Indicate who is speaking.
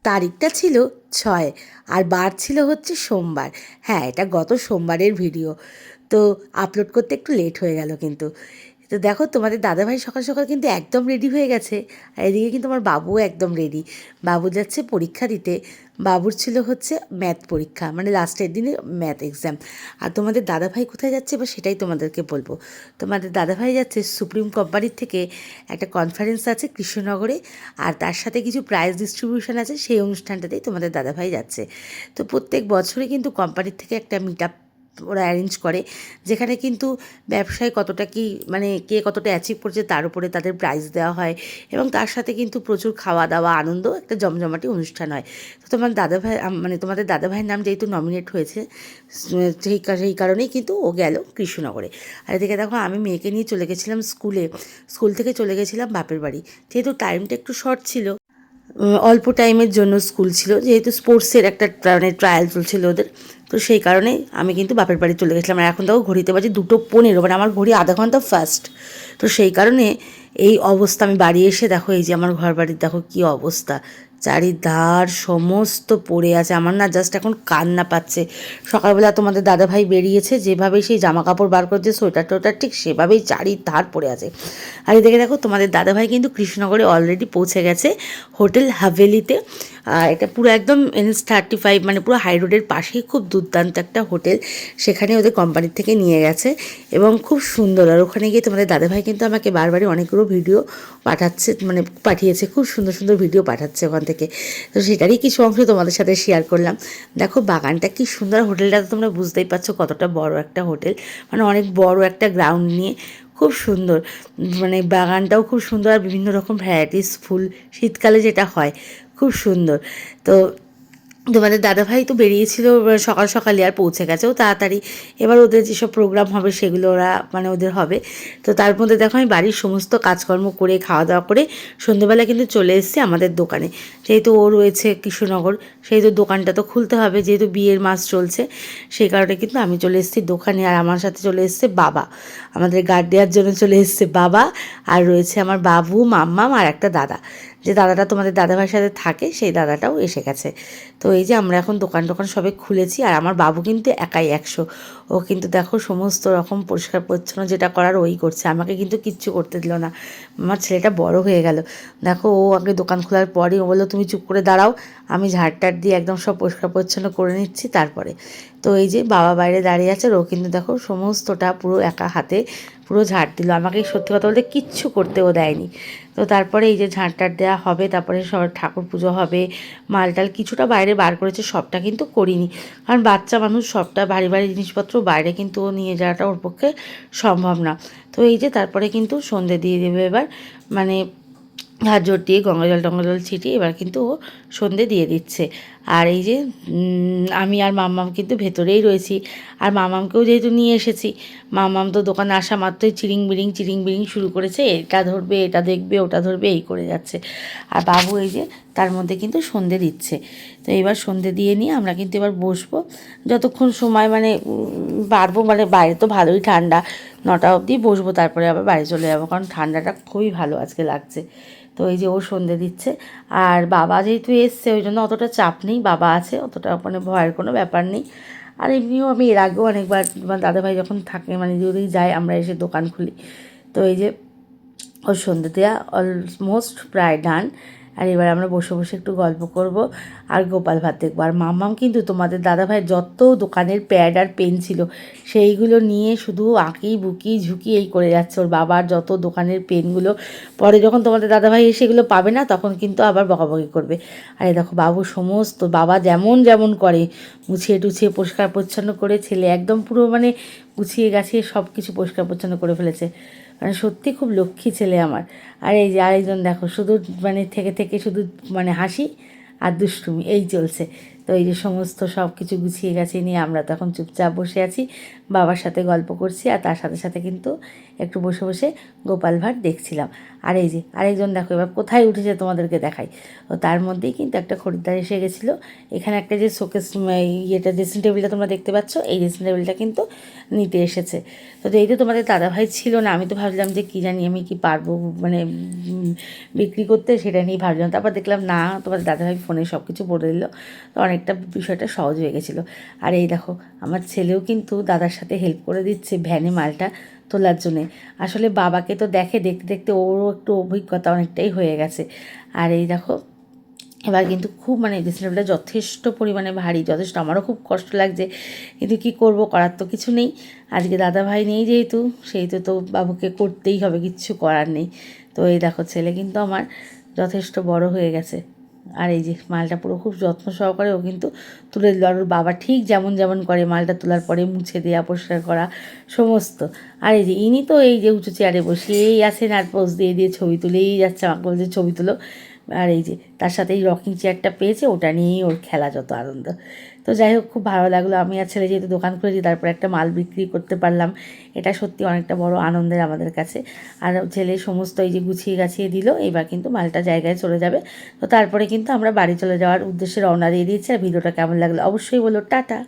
Speaker 1: তারিখটা ছিল ৬ আর বার ছিল হচ্ছে সোমবার। হ্যাঁ, এটা গত সোমবারের ভিডিও। তো আপলোড করতে একটু লেট হয়ে গেল কিন্তু। তো দেখো তোমাদের দাদাভাই সকাল সকাল কিন্তু একদম রেডি হয়ে গেছে। আর এদিকে কিন্তু আমার বাবুও একদম রেডি। বাবু যাচ্ছে পরীক্ষা দিতে। বাবুর ছিল হচ্ছে ম্যাথ পরীক্ষা, মানে লাস্টের দিনে ম্যাথ এক্সাম। আর তোমাদের দাদাভাই কোথায় যাচ্ছে বা সেটাই তোমাদেরকে বলবো। তোমাদের দাদাভাই যাচ্ছে সুপ্রিম কোম্পানির থেকে একটা কনফারেন্স আছে কৃষ্ণনগরে, আর তার সাথে কিছু প্রাইজ ডিস্ট্রিবিউশন আছে, সেই অনুষ্ঠানটাতেই তোমাদের দাদাভাই যাচ্ছে। তো প্রত্যেক বছরই কিন্তু কোম্পানির থেকে একটা মিট আপ ওরা অ্যারেঞ্জ করে, যেখানে কিন্তু ব্যবসায় কতটা কি মানে কে কতটা অ্যাচিভ করছে তার উপরে তাদের প্রাইজ দেওয়া হয়, এবং তার সাথে কিন্তু প্রচুর খাওয়া দাওয়া আনন্দ একটা জমজমাটি অনুষ্ঠান হয়। তো তোমার দাদাভাই মানে তোমাদের দাদাভাইয়ের নাম যেহেতু নমিনেট হয়েছে, সেই কারণেই কিন্তু ও গেল কৃষ্ণনগরে। আর এদিকে দেখো আমি মেয়েকে নিয়ে চলে গেছিলাম স্কুলে। স্কুল থেকে চলে গেছিলাম বাপের বাড়ি, যেহেতু টাইমটা একটু শর্ট ছিল। অল্প টাইমের জন্য স্কুল ছিল, যেহেতু স্পোর্টসের একটা মানে ট্রায়াল চলছিল ওদের। তো সেই কারণে আমি কিন্তু বাপের বাড়ি চলে গেছিলাম। আর এখন দেখো ঘড়িতে বাজে 2:15, মানে আমার ঘড়ি আধা ঘন্টা ফার্স্ট। তো সেই কারণে এই অবস্থা, আমি বাড়ি এসে দেখো এই যে আমার ঘর বাড়ির দেখো কী অবস্থা, চারিধার সমস্ত পড়ে আছে। আমার না জাস্ট এখন কান্না পাচ্ছে। সকালবেলা তোমাদের দাদাভাই বেরিয়েছে, যেভাবে সেই জামা কাপড় বার করছে সোয়েটার টোয়েটার, ঠিক সেভাবেই চারিধার পড়ে আছে। আর এদিকে দেখো তোমাদের দাদাভাই কিন্তু কৃষ্ণনগরে অলরেডি পৌঁছে গেছে হোটেল হাভেলিতে। এটা পুরো একদম NH35, মানে পুরো হাই রোডের পাশেই খুব দুর্দান্ত একটা হোটেল। সেখানে ওদের কোম্পানির থেকে নিয়ে গেছে এবং খুব সুন্দর। আর ওখানে গিয়ে তোমাদের দাদাভাই কিন্তু আমাকে বারবারই অনেকগুলো ভিডিও পাঠাচ্ছে, মানে পাঠিয়েছে, খুব সুন্দর সুন্দর ভিডিও পাঠাচ্ছে ওখান থেকে। তো সেটারই কিছু অংশ তোমাদের সাথে শেয়ার করলাম। দেখো বাগানটা কি সুন্দর, হোটেলটা তো তোমরা বুঝতেই পারছো কতটা বড় একটা হোটেল, মানে অনেক বড় একটা গ্রাউন্ড নিয়ে, খুব সুন্দর। মানে বাগানটাও খুব সুন্দর, আর বিভিন্ন রকম ভ্যারাইটিস ফুল, শীতকালে যেটা হয়, খুব সুন্দর। তো তোমাদের দাদাভাই তো বেরিয়েছিল সকাল সকালই, আর পৌঁছে গেছেও তাড়াতাড়ি। এবার ওদের যেসব প্রোগ্রাম হবে সেগুলো ওরা মানে ওদের হবে। তো তার মধ্যে দেখো আমি বাড়ির সমস্ত কাজকর্ম করে খাওয়া দাওয়া করে সন্ধ্যেবেলা কিন্তু চলে এসেছি আমাদের দোকানে। যেহেতু ও রয়েছে কৃষ্ণনগর, সেহেতু দোকানটা তো খুলতে হবে, যেহেতু বিয়ের মাস চলছে, সেই কারণে কিন্তু আমি চলে এসেছি দোকানে। আর আমার সাথে চলে এসছে বাবা, আমাদের গার্ড দেওয়ার জন্য চলে এসছে বাবা। আর রয়েছে আমার বাবু, মাম্মাম আর একটা দাদা, যে দাদাটা তোমাদের দাদাভাইয়ের সাথে থাকে, সেই দাদাটাও এসে গেছে। তো এই যে আমরা এখন দোকান সবে খুলেছি। আর আমার বাবু কিন্তু একাই 100। ও কিন্তু দেখো সমস্ত রকম পরিষ্কার পরিচ্ছন্ন যেটা করার ওই করছে, আমাকে কিন্তু কিচ্ছু করতে দিল না। আমার ছেলেটা বড় হয়ে গেল। দেখো ও আগে দোকান খোলার পরই ও বললো তুমি চুপ করে দাঁড়াও, আমি ঝাড়টার দিয়ে একদম সব পরিষ্কার পরিচ্ছন্ন করে নিচ্ছি তারপরে। তো এই যে বাবা বাইরে দাঁড়িয়ে আছে, ও কিন্তু দেখো সমস্তটা পুরো একা হাতে পুরো ঝাড় দিল। আমাকে সত্যি কথা বলতে কিচ্ছু করতেও দেয়নি। তো তারপরে এই যে ঝাঁটটার দেওয়া হবে, তারপরে সব ঠাকুর পুজো হবে, মালটাল কিছুটা বাইরে বার করেছে, সবটা কিন্তু করিনি, কারণ বাচ্চা মানুষ সবটা ভারী ভারী জিনিসপত্র বাইরে কিন্তু ও নিয়ে যাওয়াটা ওর পক্ষে সম্ভব না। তো এই যে তারপরে কিন্তু সন্ধে দিয়ে দেবে এবার, মানে হাত জোর দিয়ে গঙ্গাজল টঙ্গাজল ছিটিয়ে এবার কিন্তু ও সন্ধে দিয়ে দিচ্ছে। আর এই যে আমি আর মাম্মাম কিন্তু ভেতরেই রয়েছি। আর মাম্মামকেও যেহেতু নিয়ে এসেছি, মাম্মাম তো দোকানে আসা মাত্রই চিরিং বিরিং শুরু করেছে, এটা ধরবে, এটা দেখবে, ওটা ধরবে, এই করে যাচ্ছে। আর বাবু এই যে তার মধ্যে কিন্তু সন্ধে দিচ্ছে। তো এবার সন্ধে দিয়ে নিয়ে আমরা কিন্তু এবার বসবো, যতক্ষণ সময় মানে পারবো, মানে বাইরে তো ভালোই ঠান্ডা, 9টা অবধি বসবো, তারপরে আবার বাড়ি চলে যাবো, কারণ ঠান্ডাটা খুবই ভালো আজকে লাগছে। তো এই যে ও সন্ধে দিচ্ছে। আর বাবা যেহেতু এসছে ওই জন্য অতটা চাপ নেই, বাবা আছে, অতটা মানে ভয়ের কোনো ব্যাপার নেই। আর এমনিও আমি এর আগেও অনেকবার আমার দাদাভাই যখন থাকে, মানে যদি যায় আমরা এসে দোকান খুলি। তো এই যে ওর সন্ধে দেওয়া অলমোস্ট প্রায় ডান। আর এবার আমরা বসে বসে একটু গল্প করব আর গোপাল ভাত দেখবো। আর মাম্মাম কিন্তু তোমাদের দাদাভাই যত দোকানের প্যাড আর পেন ছিল সেইগুলো নিয়ে শুধু আঁকি বুকি ঝুঁকি এই করে যাচ্ছে। ওর বাবার যত দোকানের পেনগুলো, পরে যখন তোমাদের দাদাভাই এসে এগুলো পাবে না তখন কিন্তু আবার বকাবকি করবে। আর এই দেখো বাবু সমস্ত বাবা যেমন যেমন করে গুছিয়ে টুছিয়ে পরিষ্কার পরিচ্ছন্ন করে, ছেলে একদম পুরো মানে গুছিয়ে গাছিয়ে সব কিছু পরিষ্কার পরিচ্ছন্ন করে ফেলেছে। মানে সত্যি খুব লক্ষ্মী ছেলে আমার। আর এই যে আরেকজন দেখো শুধু মানে থেকে থেকে শুধু মানে হাসি আর দুষ্টুমি এই চলছে। তো এই যে সমস্ত সব কিছু গুছিয়ে গেছে নিয়ে আমরা তখন চুপচাপ বসে আছি, বাবার সাথে গল্প করছি, আর তার সাথে সাথে কিন্তু একটু বসে বসে গোপাল ভাঁড় দেখছিলাম। আর এই যে আরেকজন দেখো এবার কোথায় উঠেছে তোমাদেরকে দেখাই। তো তার মধ্যেই কিন্তু একটা খরিদ্দার এসে গেছিলো। এখানে একটা যে শোকেস ইয়েটা ড্রেসিং টেবিলটা তোমরা দেখতে পাচ্ছ, এই ড্রেসিং টেবিলটা কিন্তু নিতে এসেছে। তো এই তো তোমাদের দাদাভাই ছিল না, আমি তো ভাবলাম যে কী জানি আমি কি পারবো মানে বিক্রি করতে, সেটা নিয়েই ভাবলাম। তারপর দেখলাম না, তোমাদের দাদাভাই ফোনে সব কিছু বলে দিল, তো অনেকটা বিষয়টা সহজ হয়ে গেছিলো। আর এই দেখো আমার ছেলেও কিন্তু দাদার সাথে হেল্প করে দিচ্ছে ভ্যানে মালটা তোলার জন্যে। আসলে বাবাকে তো দেখে, দেখতে দেখতে ওরও একটু অভিজ্ঞতা অনেকটাই হয়ে গেছে। আর এই দেখো এবার কিন্তু খুব মানে ড্রেসিং টেবিলটা যথেষ্ট পরিমাণে ভারী, যথেষ্ট, আমারও খুব কষ্ট লাগছে, কিন্তু কী করব, করার তো কিছু নেই। আজকে দাদাভাই নেই যেহেতু, সেহেতু তো বাবুকে করতেই হবে, কিচ্ছু করার নেই। তো এই দেখো ছেলে কিন্তু আমার যথেষ্ট বড় হয়ে গেছে। আর এই যে মালটা পুরো খুব যত্ন সহকারে ও কিন্তু তুলে দিল। আর ওর বাবা ঠিক যেমন যেমন করে মালটা তোলার পরে মুছে দেওয়া, পরিষ্কার করা সমস্ত। আর এই যে ইনি তো এই যে উঁচু চেয়ারে বসেই আছেন আর পোজ দিয়ে দিয়ে ছবি তুলেই যাচ্ছে, আমাকে বলছে ছবি তুলো। আর এই যে তার সাথে এই রকিং চেয়ারটা পেয়েছে, ওটা নিয়েই ওর খেলা, যত আনন্দ। তো যাই হোক, খুব ভালো লাগলো। আমি আর ছেলে যেহেতু দোকান খুলেছি, তারপর একটা মাল বিক্রি করতে পারলাম, এটা সত্যি অনেকটা বড় আনন্দের আমাদের কাছে। আর ছেলে সমস্ত এই যে গুছিয়ে গাছিয়ে দিল, এবার কিন্তু মালটা জায়গায় চলে যাবে। তো তারপরে কিন্তু আমরা বাড়ি চলে যাওয়ার উদ্দেশ্যে রওনা দিয়ে দিয়েছি। আর ভিডিওটা কেমন লাগলো অবশ্যই বলো, টাটা।